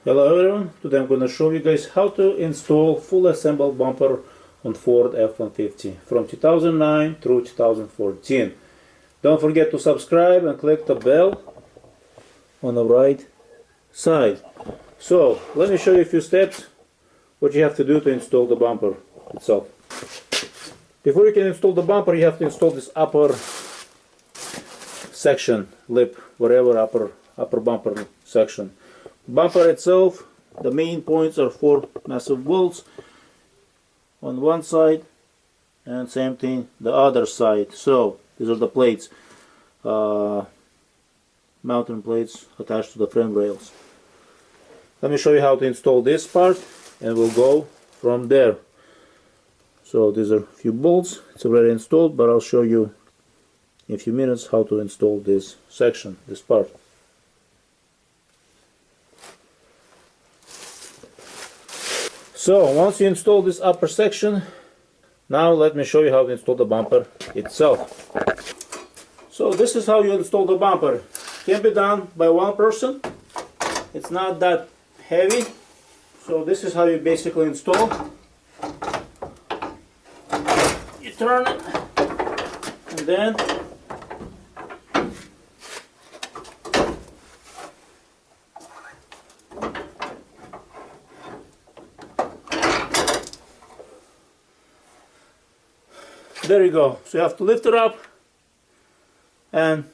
Hello everyone, today I'm going to show you guys how to install full assembled bumper on Ford F-150 from 2009 through 2014. Don't forget to subscribe and click the bell on the right side. So let me show you a few steps what you have to do to install the bumper itself. Before you can install the bumper, you have to install this upper section, lip, whatever, upper bumper section. Bumper itself, the main points are 4 massive bolts on one side and same thing the other side. So these are the plates, mounting plates attached to the frame rails. Let me show you how to install this part and we'll go from there. So these are a few bolts, it's already installed, but I'll show you in a few minutes how to install this section, this part. So once you install this upper section, now let me show you how to install the bumper itself. So this is how you install the bumper. Can be done by one person. It's not that heavy. So this is how you basically install. You turn it and then there you go. So you have to lift it up and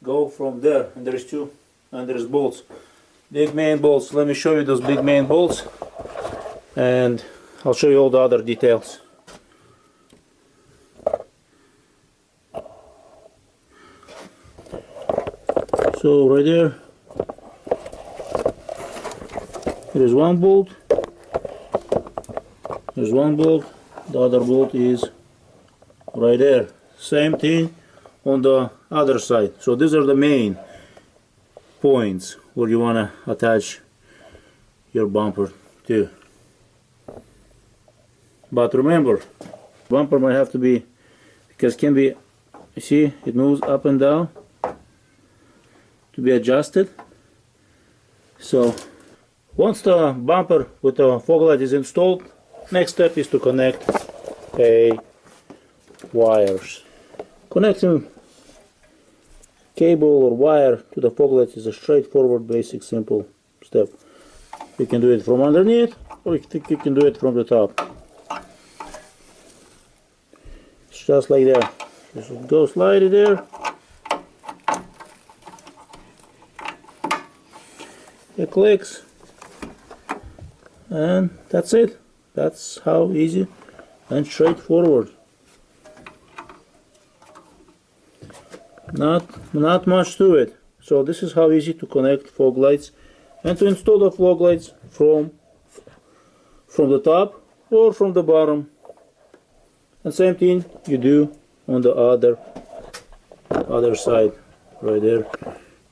go from there. And there's two, and there's bolts, big main bolts. Let me show you those big main bolts, and I'll show you all the other details. So right there, there's one bolt. There's one bolt. The other bolt is right there. Same thing on the other side. So these are the main points where you want to attach your bumper to. But remember, bumper might have to be, because can be, you see it moves up and down, to be adjusted. So once the bumper with the fog light is installed, next step is to connect wires. Connecting cable or wire to the fog light is a straightforward, basic, simple step. You can do it from underneath, or you can do it from the top. It's just like that. Just go slide it there. It clicks, and that's it. That's how easy and straightforward. Not much to it. So this is how easy to connect fog lights and to install the fog lights from the top or from the bottom. And same thing you do on the other side right there.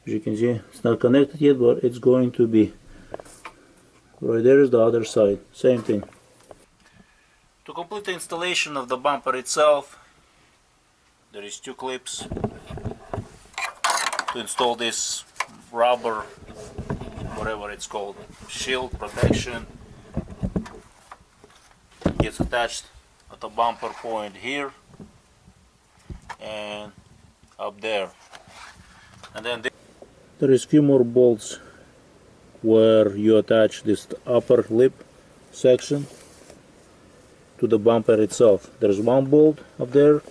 As you can see, it's not connected yet, but it's going to be. Right there is the other side. Same thing. To complete the installation of the bumper itself, there is 2 clips to install this rubber, whatever it's called, shield protection. It gets attached at the bumper point here and up there. And then there is few more bolts where you attach this upper lip section to the bumper itself. There's one bolt up there.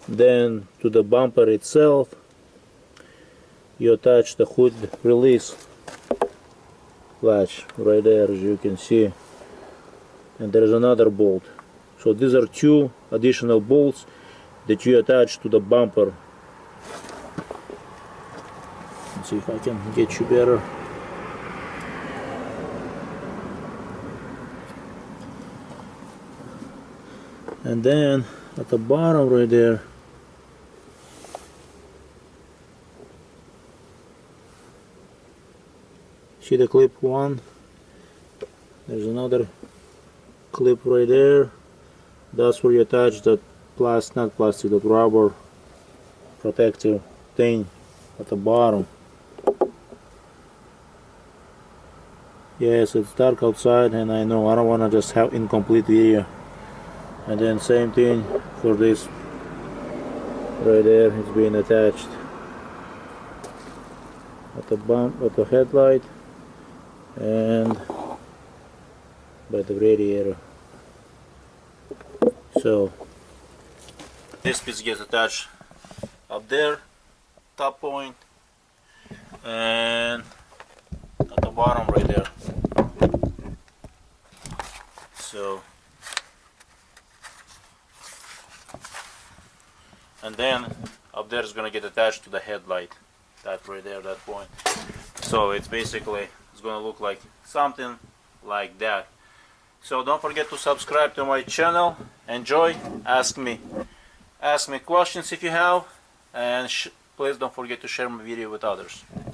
Then to the bumper itself you attach the hood release latch right there, as you can see, and there's another bolt. So these are 2 additional bolts that you attach to the bumper. Let's see if I can get you better. And then at the bottom right there, see the clip 1? There's another clip right there. That's where you attach that that rubber protective thing at the bottom. Yes, it's dark outside, and I know I don't want to just have incomplete video. And then same thing for this right there. It's being attached at the bump at the headlight and by the radiator. So this piece gets attached up there, top point, and at the bottom right there. So, and then up there is going to get attached to the headlight, that right there, that point. So it's basically, it's going to look like something like that. So don't forget to subscribe to my channel. Enjoy, ask me questions if you have, and please don't forget to share my video with others.